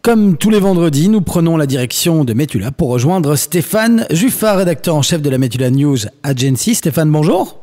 Comme tous les vendredis, nous prenons la direction de Metula pour rejoindre Stéphane Juffat, rédacteur en chef de la Metula News Agency. Stéphane, bonjour.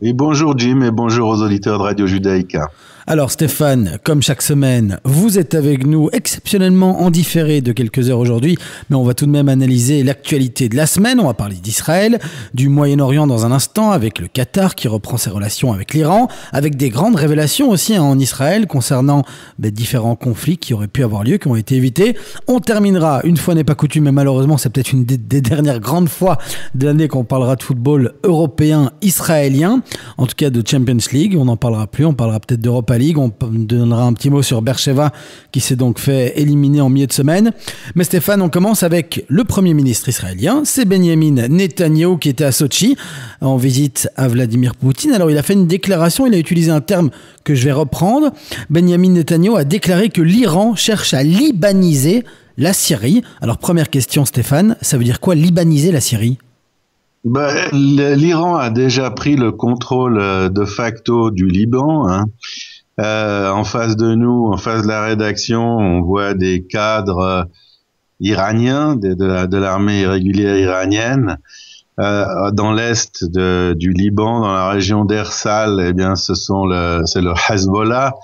Et bonjour Jim et bonjour aux auditeurs de Radio Judaïka. Alors Stéphane, comme chaque semaine, vous êtes avec nous exceptionnellement en différé de quelques heures aujourd'hui, mais on va tout de même analyser l'actualité de la semaine. On va parler d'Israël, du Moyen-Orient dans un instant, avec le Qatar qui reprend ses relations avec l'Iran, avec des grandes révélations aussi en Israël concernant différents conflits qui auraient pu avoir lieu, qui ont été évités. On terminera, une fois n'est pas coutume, mais malheureusement c'est peut-être une des dernières grandes fois de l'année qu'on parlera de football européen, israélien, en tout cas de Champions League. On n'en parlera plus, on parlera peut-être d'Europa League. On donnera un petit mot sur Beersheva qui s'est donc fait éliminer en milieu de semaine. Mais Stéphane, on commence avec le Premier ministre israélien. C'est Benyamin Netanyahou qui était à Sochi en visite à Vladimir Poutine. Alors il a fait une déclaration, il a utilisé un terme que je vais reprendre. Benyamin Netanyahou a déclaré que l'Iran cherche à libaniser la Syrie. Alors première question Stéphane, ça veut dire quoi libaniser la Syrie ? L'Iran a déjà pris le contrôle de facto du Liban. En face de nous, en face de la rédaction, on voit des cadres iraniens de l'armée irrégulière iranienne. Dans l'est du Liban, dans la région d'Ersal, eh bien, c'est le Hezbollah,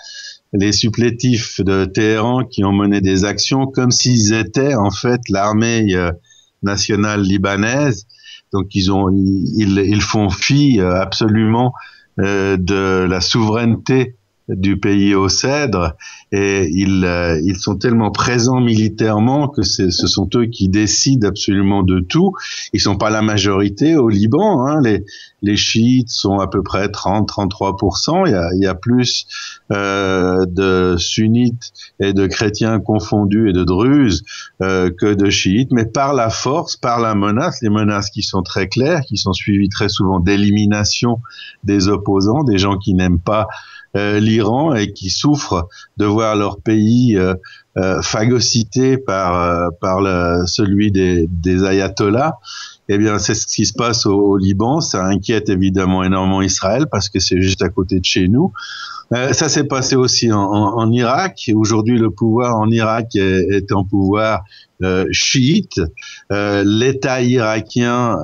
les supplétifs de Téhéran qui ont mené des actions comme s'ils étaient en fait l'armée nationale libanaise. Donc ils font fi absolument de la souveraineté du pays au cèdre et ils sont tellement présents militairement que ce sont eux qui décident absolument de tout. Ils sont pas la majorité au Liban, les chiites sont à peu près 30-33%. Il y a plus de sunnites et de chrétiens confondus et de druzes que de chiites, mais par la force, par la menace, les menaces qui sont très claires, qui sont suivies très souvent d'élimination des opposants, des gens qui n'aiment pas l'Iran et qui souffrent de voir leur pays phagocyté par celui des ayatollahs. Eh bien, c'est ce qui se passe au Liban. Ça inquiète évidemment énormément Israël parce que c'est juste à côté de chez nous. Ça s'est passé aussi en Irak. Aujourd'hui, le pouvoir en Irak est un pouvoir chiite. L'État irakien,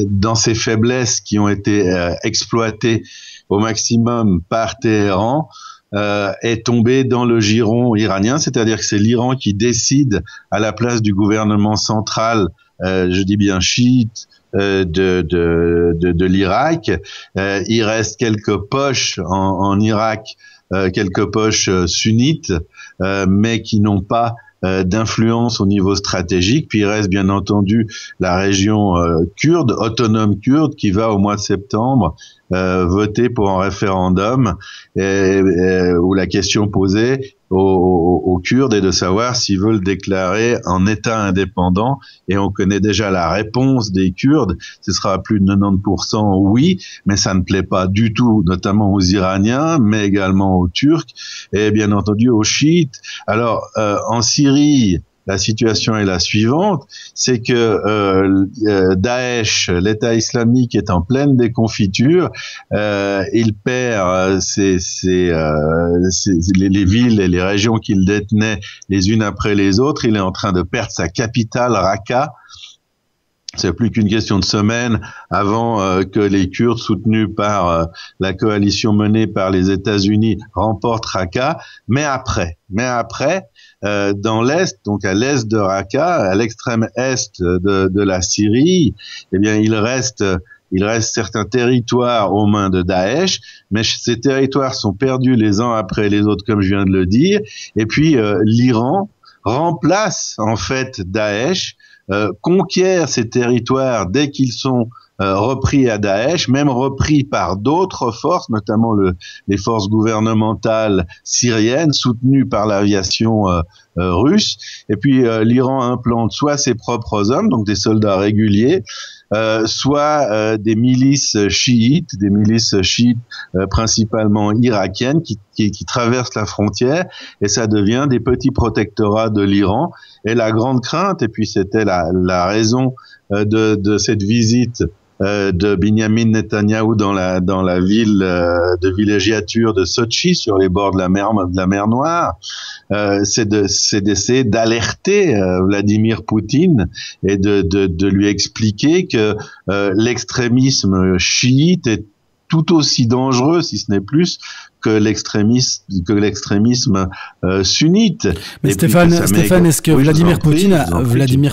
dans ses faiblesses qui ont été exploitées au maximum par Téhéran, est tombé dans le giron iranien, c'est-à-dire que c'est l'Iran qui décide à la place du gouvernement central, je dis bien chiite, de l'Irak. Il reste quelques poches en Irak, quelques poches sunnites, mais qui n'ont pas d'influence au niveau stratégique. Puis il reste bien entendu la région kurde, autonome kurde, qui va au mois de septembre voter pour un référendum où la question posée aux Kurdes est de savoir s'ils veulent déclarer un État indépendant, et on connaît déjà la réponse des Kurdes. Ce sera à plus de 90% oui, mais ça ne plaît pas du tout, notamment aux Iraniens, mais également aux Turcs et bien entendu aux chiites. Alors en Syrie, la situation est la suivante, c'est que Daesh, l'État islamique, est en pleine déconfiture. Il perd les villes et les régions qu'il détenait les unes après les autres. Il est en train de perdre sa capitale, Raqqa. C'est plus qu'une question de semaines avant que les Kurdes, soutenus par la coalition menée par les États-Unis, remportent Raqqa. Mais après, dans l'est, donc à l'est de Raqqa, à l'extrême est de la Syrie, eh bien il reste certains territoires aux mains de Daesh, mais ces territoires sont perdus les uns après les autres, comme je viens de le dire. Et puis l'Iran remplace en fait Daesh, conquiert ces territoires dès qu'ils sont repris à Daesh, même repris par d'autres forces, notamment les forces gouvernementales syriennes soutenues par l'aviation russe. Et puis l'Iran implante soit ses propres hommes, donc des soldats réguliers, soit des milices chiites principalement irakiennes qui traversent la frontière, et ça devient des petits protectorats de l'Iran. Et la grande crainte, et puis c'était la raison de cette visite de Binyamin Netanyahou dans la ville de villégiature de Sotchi, sur les bords de la mer Noire, c'est d'essayer d'alerter Vladimir Poutine et de lui expliquer que l'extrémisme chiite est tout aussi dangereux, si ce n'est plus, que l'extrémisme sunnite. Mais Stéphane, est-ce que Vladimir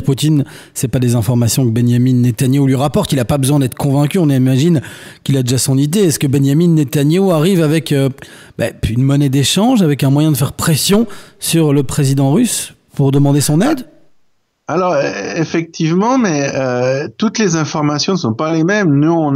Poutine, c'est pas des informations que Benyamin Netanyahou lui rapporte? Il n'a pas besoin d'être convaincu. On imagine qu'il a déjà son idée. Est-ce que Benyamin Netanyahou arrive avec une monnaie d'échange, avec un moyen de faire pression sur le président russe pour demander son aide? Alors effectivement, mais toutes les informations ne sont pas les mêmes. Nous,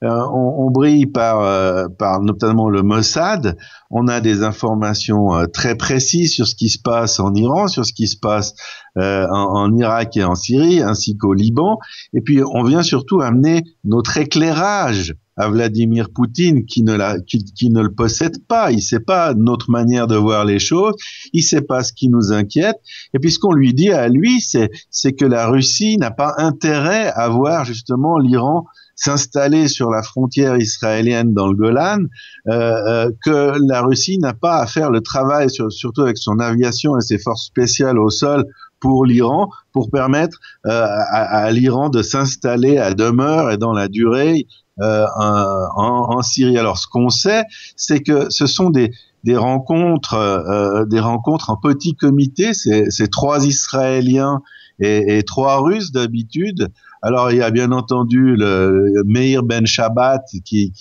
on brille par notamment le Mossad. On a des informations très précises sur ce qui se passe en Iran, sur ce qui se passe en Irak et en Syrie, ainsi qu'au Liban. Et puis on vient surtout amener notre éclairage à Vladimir Poutine qui ne le possède pas. Il sait pas notre manière de voir les choses. Il sait pas ce qui nous inquiète. Et puis ce qu'on lui dit à lui, c'est que la Russie n'a pas intérêt à voir justement l'Iran s'installer sur la frontière israélienne dans le Golan, que la Russie n'a pas à faire le travail, surtout avec son aviation et ses forces spéciales au sol, pour l'Iran, pour permettre à l'Iran de s'installer à demeure et dans la durée en Syrie. Alors ce qu'on sait, c'est que ce sont des rencontres en petit comité. C'est 3 Israéliens et 3 Russes d'habitude. Alors il y a bien entendu le Meir Ben Shabbat qui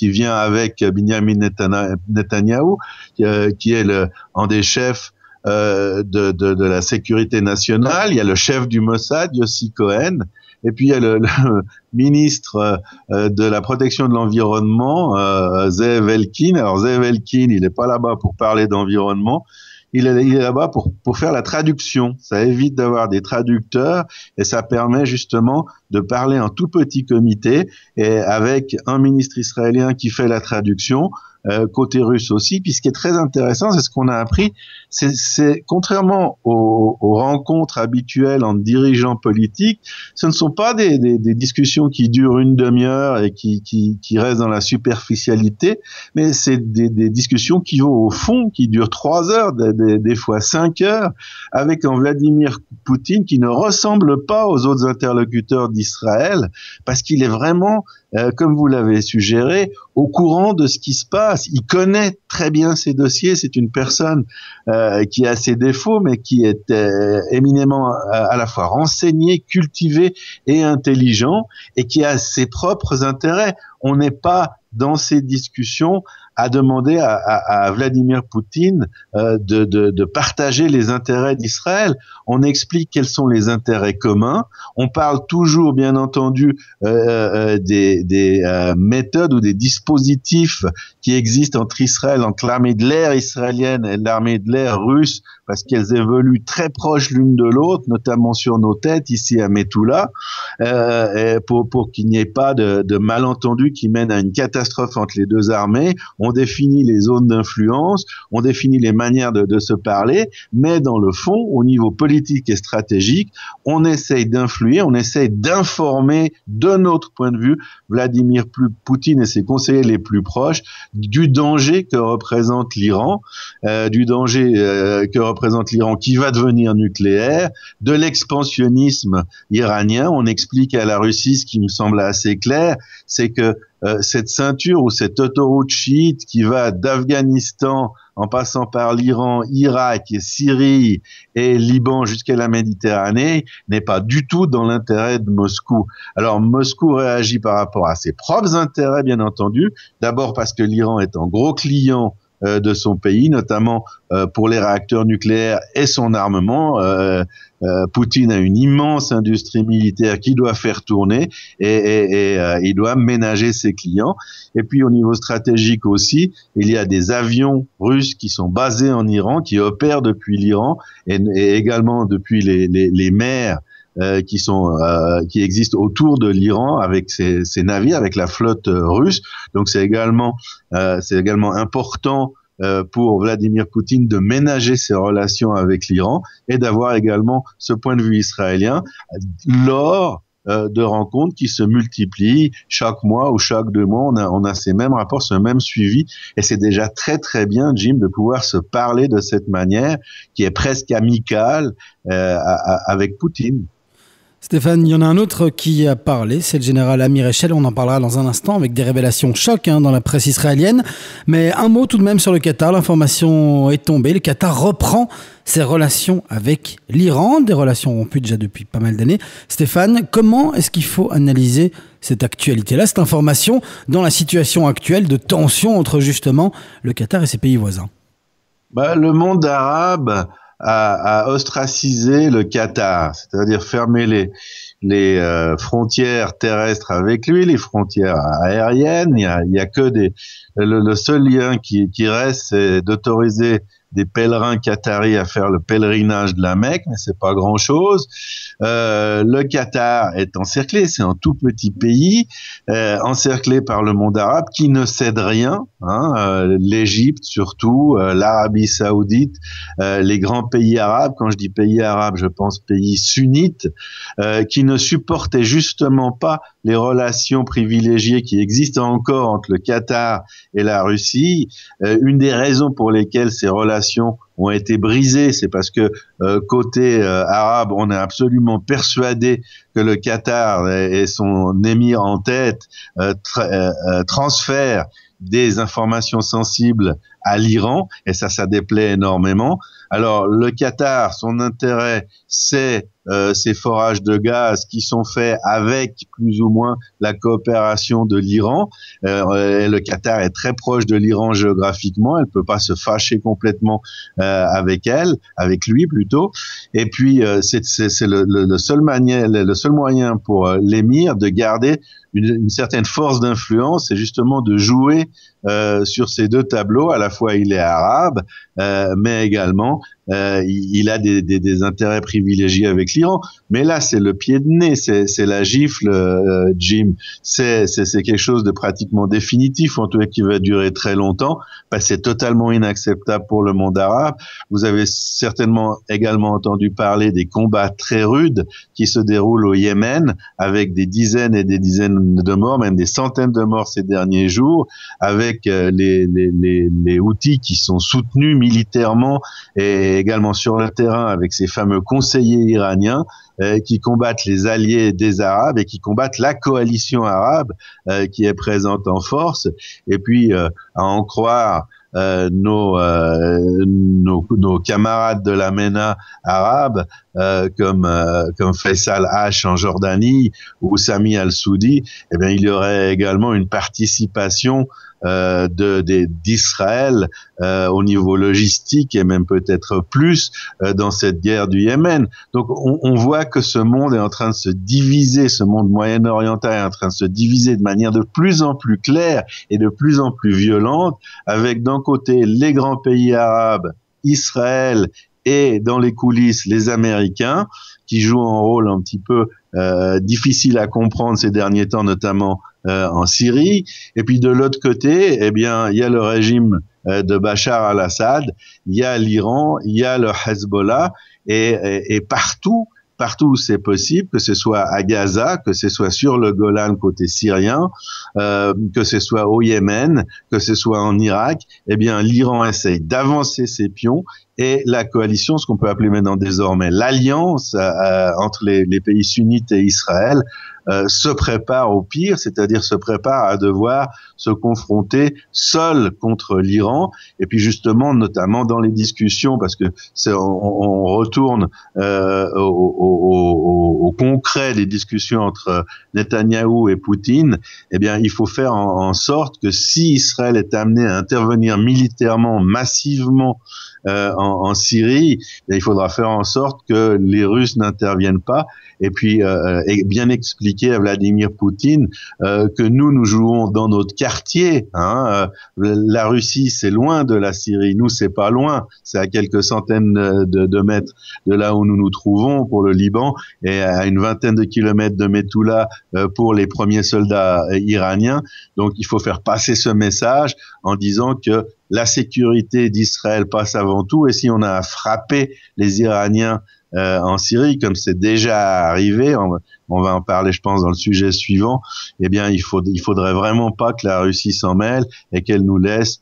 vient avec Binyamin Netanyahou, qui est un des chefs de la sécurité nationale. Il y a le chef du Mossad, Yossi Cohen, et puis il y a le ministre de la protection de l'environnement, Zeev Elkin. Alors Zeev Elkin, il n'est pas là-bas pour parler d'environnement. Il est là-bas pour faire la traduction. Ça évite d'avoir des traducteurs et ça permet justement de parler en tout petit comité et avec un ministre israélien qui fait la traduction, côté russe aussi. Puis ce qui est très intéressant, c'est ce qu'on a appris, c'est contrairement aux rencontres habituelles entre dirigeants politiques, ce ne sont pas des discussions qui durent une demi-heure et qui restent dans la superficialité, mais c'est des discussions qui vont au fond, qui durent 3 heures, des fois 5 heures, avec un Vladimir Poutine qui ne ressemble pas aux autres interlocuteurs d'Israël, parce qu'il est vraiment, comme vous l'avez suggéré, au courant de ce qui se passe. Il connaît très bien ses dossiers. C'est une personne qui a ses défauts, mais qui est éminemment à la fois renseigné, cultivé et intelligent, et qui a ses propres intérêts. On n'est pas dans ces discussions à demander à Vladimir Poutine de partager les intérêts d'Israël. On explique quels sont les intérêts communs. On parle toujours, bien entendu, des méthodes ou des dispositifs qui existent entre Israël, entre l'armée de l'air israélienne et l'armée de l'air russe, parce qu'elles évoluent très proches l'une de l'autre, notamment sur nos têtes, ici à Metula, pour qu'il n'y ait pas de malentendus qui mènent à une catastrophe entre les deux armées. On définit les zones d'influence, on définit les manières de se parler, mais dans le fond, au niveau politique et stratégique, on essaye d'influer, on essaye d'informer de notre point de vue Vladimir Poutine et ses conseillers les plus proches du danger que représente l'Iran, qui va devenir nucléaire, de l'expansionnisme iranien. On explique à la Russie ce qui me semble assez clair, c'est que cette ceinture ou cette autoroute chiite qui va d'Afghanistan en passant par l'Iran, Irak et Syrie et Liban jusqu'à la Méditerranée n'est pas du tout dans l'intérêt de Moscou. Alors Moscou réagit par rapport à ses propres intérêts, bien entendu. D'abord parce que l'Iran est un gros client de son pays, notamment pour les réacteurs nucléaires et son armement. Poutine a une immense industrie militaire qui doit faire tourner et il doit ménager ses clients. Et puis au niveau stratégique aussi, il y a des avions russes qui sont basés en Iran, qui opèrent depuis l'Iran et également depuis les mers qui existent autour de l'Iran avec ces navires, avec la flotte russe. Donc c'est également important pour Vladimir Poutine de ménager ses relations avec l'Iran et d'avoir également ce point de vue israélien lors de rencontres qui se multiplient chaque mois ou chaque 2 mois. On a ces mêmes rapports, ce même suivi, et c'est déjà très très bien, Jim, de pouvoir se parler de cette manière qui est presque amicale avec Poutine. Stéphane, il y en a un autre qui a parlé, c'est le général Amir Echel, on en parlera dans un instant avec des révélations choc dans la presse israélienne. Mais un mot tout de même sur le Qatar, l'information est tombée, le Qatar reprend ses relations avec l'Iran, des relations rompues déjà depuis pas mal d'années. Stéphane, comment est-ce qu'il faut analyser cette actualité-là, cette information, dans la situation actuelle de tension entre justement le Qatar et ses pays voisins? Le monde arabe a ostracisé le Qatar, c'est-à-dire fermer les frontières terrestres avec lui, les frontières aériennes. Il y a que le seul lien qui reste, c'est d'autoriser des pèlerins qataris à faire le pèlerinage de la Mecque, mais c'est pas grand-chose. Le Qatar est encerclé, c'est un tout petit pays, encerclé par le monde arabe qui ne cède rien. L'Égypte surtout, l'Arabie Saoudite, les grands pays arabes. Quand je dis pays arabes, je pense pays sunnites, qui ne supportaient justement pas les relations privilégiées qui existent encore entre le Qatar et la Russie. Une des raisons pour lesquelles ces relations ont été brisées, c'est parce que côté arabe, on est absolument persuadé que le Qatar et son émir en tête transfèrent des informations sensibles à l'Iran, et ça déplaît énormément. Alors le Qatar, son intérêt, c'est ces forages de gaz qui sont faits avec plus ou moins la coopération de l'Iran. Et le Qatar est très proche de l'Iran géographiquement, elle peut pas se fâcher complètement avec lui plutôt. Et puis c'est le seul moyen pour l'émir de garder une certaine force d'influence, c'est justement de jouer sur ces deux tableaux. À la fois il est arabe, mais également il a des intérêts privilégiés avec l'Iran. Mais là c'est le pied de nez, c'est la gifle, Jim. C'est quelque chose de pratiquement définitif, en tout cas qui va durer très longtemps. C'est totalement inacceptable pour le monde arabe. Vous avez certainement également entendu parler des combats très rudes qui se déroulent au Yémen, avec des dizaines et des dizaines de morts, même des centaines de morts ces derniers jours, avec les Houthis qui sont soutenus militairement et également sur le terrain avec ces fameux conseillers iraniens qui combattent les alliés des Arabes et qui combattent la coalition arabe qui est présente en force. Et puis, à en croire nos camarades de la MENA arabe, comme Faisal H en Jordanie ou Sami Al-Soudi, eh bien, il y aurait également une participation d'Israël au niveau logistique et même peut-être plus dans cette guerre du Yémen. Donc on voit que ce monde est en train de se diviser, ce monde moyen-oriental est en train de se diviser de manière de plus en plus claire et de plus en plus violente, avec d'un côté les grands pays arabes, Israël, et dans les coulisses les Américains qui jouent un rôle un petit peu difficile à comprendre ces derniers temps, notamment en Syrie. Et puis de l'autre côté, eh bien, il y a le régime de Bachar al-Assad, il y a l'Iran, il y a le Hezbollah, et partout où c'est possible, que ce soit à Gaza, que ce soit sur le Golan côté syrien, que ce soit au Yémen, que ce soit en Irak, eh bien l'Iran essaye d'avancer ses pions, et la coalition, ce qu'on peut appeler maintenant désormais l'alliance entre les pays sunnites et Israël, se prépare au pire, c'est-à-dire se prépare à devoir se confronter seul contre l'Iran. Et puis justement, notamment dans les discussions, parce que on retourne au concret des discussions entre Netanyahou et Poutine, eh bien, il faut faire en sorte que si Israël est amené à intervenir militairement massivement en Syrie, il faudra faire en sorte que les Russes n'interviennent pas, et puis et bien expliquer à Vladimir Poutine que nous jouons dans notre quartier. La Russie, c'est loin de la Syrie, nous c'est pas loin, c'est à quelques centaines de mètres de là où nous nous trouvons pour le Liban, et à une vingtaine de kilomètres de Methoula pour les premiers soldats iraniens. Donc il faut faire passer ce message en disant que la sécurité d'Israël passe avant tout, et si on a frappé les Iraniens en Syrie, comme c'est déjà arrivé, on va en parler, je pense, dans le sujet suivant, eh bien, il faudrait vraiment pas que la Russie s'en mêle et qu'elle nous laisse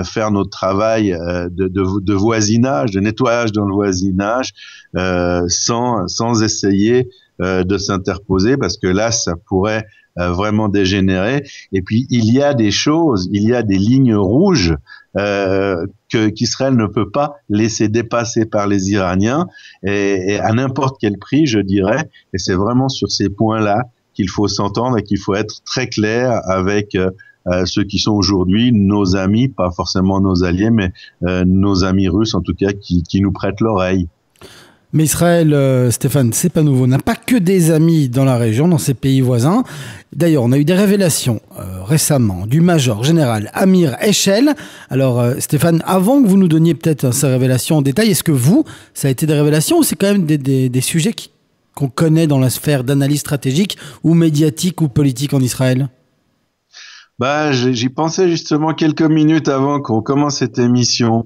faire notre travail de voisinage, de nettoyage dans le voisinage, sans essayer de s'interposer, parce que là, ça pourrait vraiment dégénérer. Et puis, il y a des lignes rouges qu'Israël ne peut pas laisser dépasser par les Iraniens, et à n'importe quel prix, je dirais. Et c'est vraiment sur ces points-là qu'il faut s'entendre et qu'il faut être très clair avec ceux qui sont aujourd'hui nos amis, pas forcément nos alliés, mais nos amis russes en tout cas, qui nous prêtent l'oreille. Mais Israël, Stéphane, c'est pas nouveau, n'a pas que des amis dans la région, dans ses pays voisins. D'ailleurs, on a eu des révélations récemment du major général Amir Eshel. Alors, Stéphane, avant que vous nous donniez peut-être ces révélations en détail, est-ce que ça a été des révélations ou c'est quand même des sujets qu'on connaît dans la sphère d'analyse stratégique ou médiatique ou politique en Israël ? J'y pensais justement quelques minutes avant qu'on commence cette émission.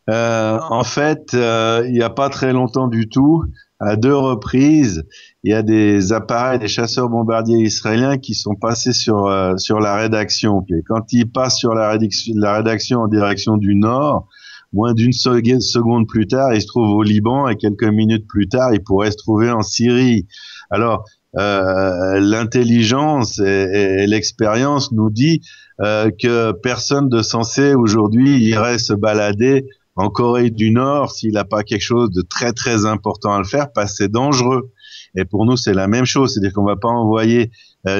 En fait, il n'y a pas très longtemps du tout, à 2 reprises, il y a des appareils, des chasseurs bombardiers israéliens qui sont passés sur la rédaction. Puis quand ils passent sur la rédaction en direction du nord, moins d'une seconde plus tard, ils se trouvent au Liban, et quelques minutes plus tard, ils pourraient se trouver en Syrie. Alors, l'intelligence et l'expérience nous dit que personne de sensé aujourd'hui irait se balader en Corée du Nord s'il n'a pas quelque chose de très très important à le faire, parce que c'est dangereux. Et pour nous, c'est la même chose, c'est-à-dire qu'on va pas envoyer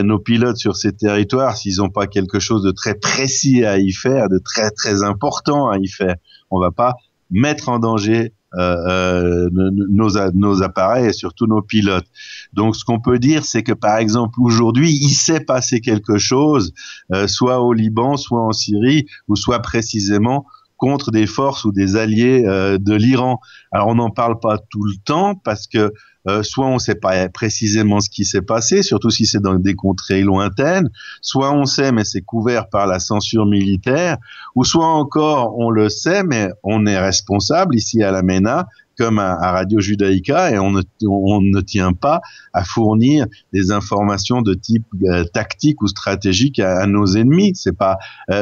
nos pilotes sur ces territoires s'ils n'ont pas quelque chose de très précis à y faire, de très très important à y faire. On va pas mettre en danger nos appareils et surtout nos pilotes. Donc, ce qu'on peut dire, c'est que par exemple aujourd'hui, il s'est passé quelque chose, soit au Liban, soit en Syrie, ou soit précisément contre des forces ou des alliés de l'Iran. Alors, on n'en parle pas tout le temps parce que soit on ne sait pas précisément ce qui s'est passé, surtout si c'est dans des contrées lointaines, soit on sait mais c'est couvert par la censure militaire, ou soit encore on le sait mais on est responsable ici à la MENA, comme à Radio Judaïka, et on ne tient pas à fournir des informations de type tactique ou stratégique à nos ennemis. C'est pas,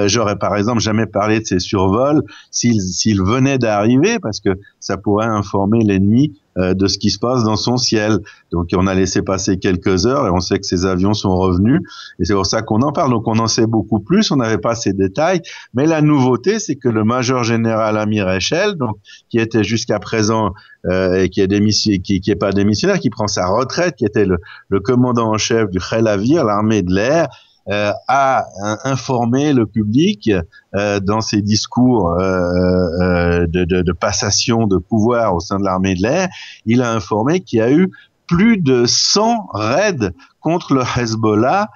j'aurais par exemple jamais parlé de ces survols s'ils venaient d'arriver, parce que ça pourrait informer l'ennemi de ce qui se passe dans son ciel. Donc on a laissé passer quelques heures et on sait que ces avions sont revenus, et c'est pour ça qu'on en parle. Donc on en sait beaucoup plus, on n'avait pas ces détails, mais la nouveauté, c'est que le major général Amir Eshel, donc qui était jusqu'à présent et qui est pas démissionnaire, qui prend sa retraite, qui était le commandant en chef du Chel Avir, l'armée de l'air, a informé le public dans ses discours de passation de pouvoir au sein de l'armée de l'air. Il a informé qu'il y a eu plus de 100 raids contre le Hezbollah,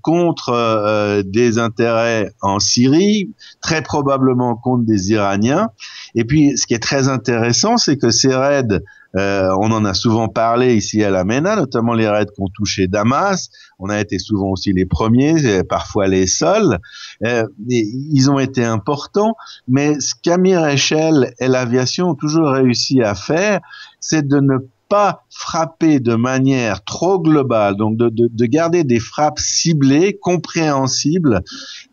contre des intérêts en Syrie, très probablement contre des Iraniens. Et puis, ce qui est très intéressant, c'est que ces raids, on en a souvent parlé ici à la MENA, notamment les raids qu'ont touché Damas. On a été souvent aussi les premiers, parfois les seuls. Ils ont été importants, mais ce qu'Amir Eshel et l'aviation ont toujours réussi à faire, c'est de ne pas frapper de manière trop globale, donc de garder des frappes ciblées, compréhensibles,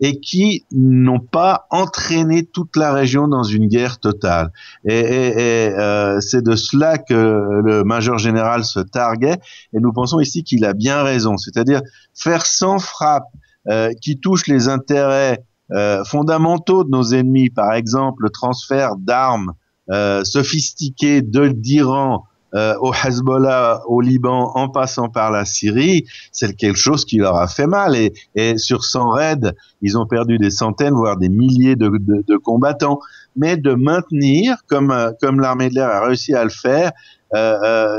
et qui n'ont pas entraîné toute la région dans une guerre totale. Et c'est de cela que le major général se targuait, et nous pensons ici qu'il a bien raison, c'est-à-dire faire 100 frappes qui touchent les intérêts fondamentaux de nos ennemis, par exemple le transfert d'armes sophistiquées d'Iran au Hezbollah, au Liban, en passant par la Syrie, c'est quelque chose qui leur a fait mal. Et sur 100 raids, ils ont perdu des centaines, voire des milliers de combattants. Mais de maintenir, comme l'armée de l'air a réussi à le faire,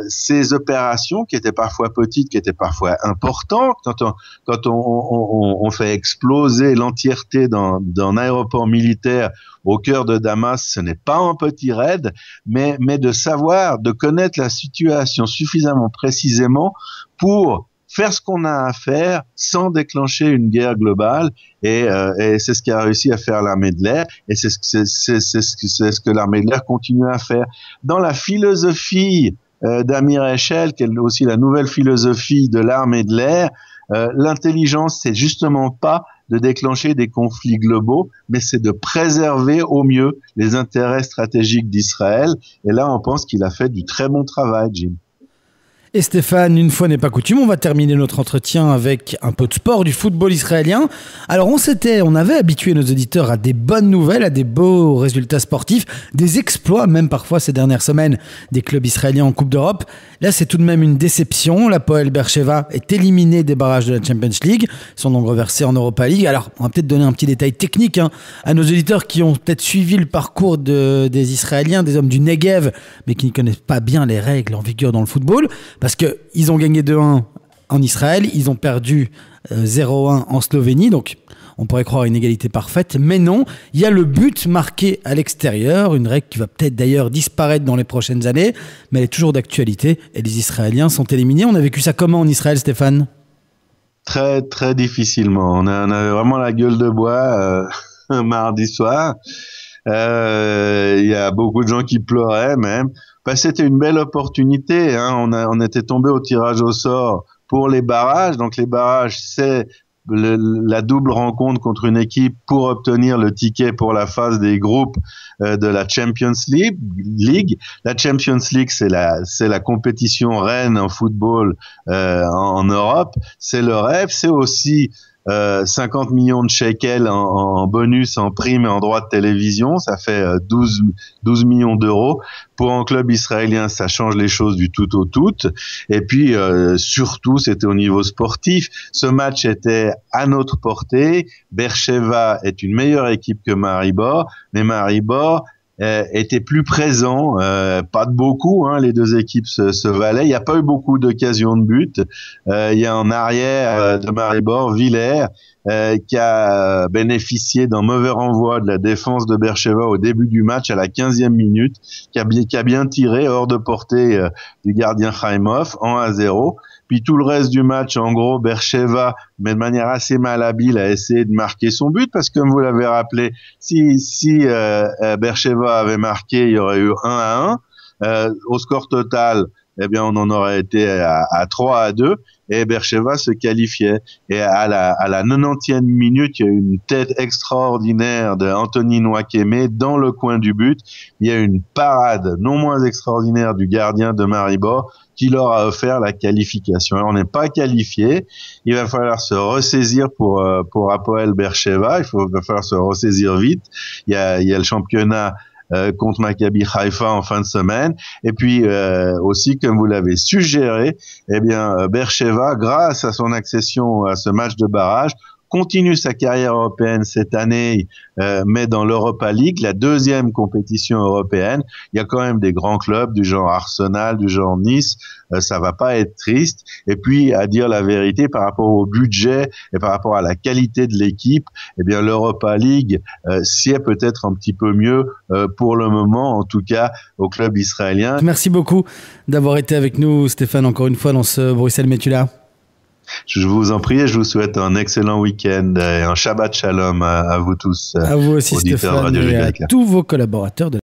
ces opérations qui étaient parfois petites, qui étaient parfois importantes, quand on fait exploser l'entièreté d'un aéroport militaire au cœur de Damas, ce n'est pas un petit raid, mais de savoir, de connaître la situation suffisamment précisément pour faire ce qu'on a à faire sans déclencher une guerre globale, et c'est ce qu'a réussi à faire l'armée de l'air, et c'est ce que l'armée de l'air continue à faire. Dans la philosophie d'Amir Echel, qui est aussi la nouvelle philosophie de l'armée de l'air, l'intelligence, c'est justement pas de déclencher des conflits globaux, mais c'est de préserver au mieux les intérêts stratégiques d'Israël. Et là, on pense qu'il a fait du très bon travail, Jim. Et Stéphane, une fois n'est pas coutume, on va terminer notre entretien avec un peu de sport, du football israélien. Alors on avait habitué nos auditeurs à des bonnes nouvelles, à des beaux résultats sportifs, des exploits même parfois ces dernières semaines des clubs israéliens en Coupe d'Europe. Là c'est tout de même une déception, l'Hapoel Be'er-Sheva est éliminé des barrages de la Champions League, ils sont donc reversés en Europa League. Alors on va peut-être donner un petit détail technique à nos auditeurs qui ont peut-être suivi le parcours des Israéliens, des hommes du Negev, mais qui ne connaissent pas bien les règles en vigueur dans le football. Parce qu'ils ont gagné 2-1 en Israël, ils ont perdu 0-1 en Slovénie, donc on pourrait croire une égalité parfaite, mais non, il y a le but marqué à l'extérieur, une règle qui va peut-être d'ailleurs disparaître dans les prochaines années, mais elle est toujours d'actualité et les Israéliens sont éliminés. On a vécu ça comment en Israël, Stéphane ? Très, très difficilement. On avait vraiment la gueule de bois mardi soir. Il y a beaucoup de gens qui pleuraient même. C'était une belle opportunité. On était tombé au tirage au sort pour les barrages. Donc les barrages, c'est la double rencontre contre une équipe pour obtenir le ticket pour la phase des groupes de la Champions League. La Champions League, c'est la compétition reine en football en Europe. C'est le rêve. C'est aussi 50 millions de shekels en bonus, en prime et en droits de télévision, ça fait 12 millions d'euros. Pour un club israélien, ça change les choses du tout au tout. Et puis, surtout, c'était au niveau sportif. Ce match était à notre portée. Be'er-Sheva est une meilleure équipe que Maribor, mais Maribor était plus présent, pas de beaucoup, les deux équipes se valaient. Il n'y a pas eu beaucoup d'occasions de but. Il y a en arrière de Maribor, Villers, qui a bénéficié d'un mauvais renvoi de la défense de Be'er-Sheva au début du match à la 15e minute, qui a bien tiré hors de portée du gardien Chaimov en 1-0. Puis tout le reste du match, en gros, Be'er-Sheva, mais de manière assez malhabile, a essayé de marquer son but, parce que comme vous l'avez rappelé, si Be'er-Sheva avait marqué, il y aurait eu 1-1. Au score total, eh bien, on en aurait été à 3-2, et Be'er-Sheva se qualifiait. Et à la 90e minute, il y a eu une tête extraordinaire de Anthony Nwakeme dans le coin du but. Il y a eu une parade non moins extraordinaire du gardien de Maribor qui leur a offert la qualification. Alors, on n'est pas qualifié. Il va falloir se ressaisir pour Hapoel Be'er-Sheva. Va falloir se ressaisir vite. Il y a le championnat contre Maccabi Haïfa en fin de semaine. Et puis aussi, comme vous l'avez suggéré, eh bien Be'er-Sheva, grâce à son accession à ce match de barrage, continue sa carrière européenne cette année, mais dans l'Europa League, la deuxième compétition européenne. Il y a quand même des grands clubs du genre Arsenal, du genre Nice, ça va pas être triste. Et puis, à dire la vérité, par rapport au budget et par rapport à la qualité de l'équipe, eh bien l'Europa League sied peut-être un petit peu mieux pour le moment, en tout cas au club israélien. Merci beaucoup d'avoir été avec nous, Stéphane, encore une fois dans ce Bruxelles-Metula. Je vous en prie et je vous souhaite un excellent week-end et un Shabbat Shalom à vous tous. À vous aussi, Stéphane, et à tous vos collaborateurs de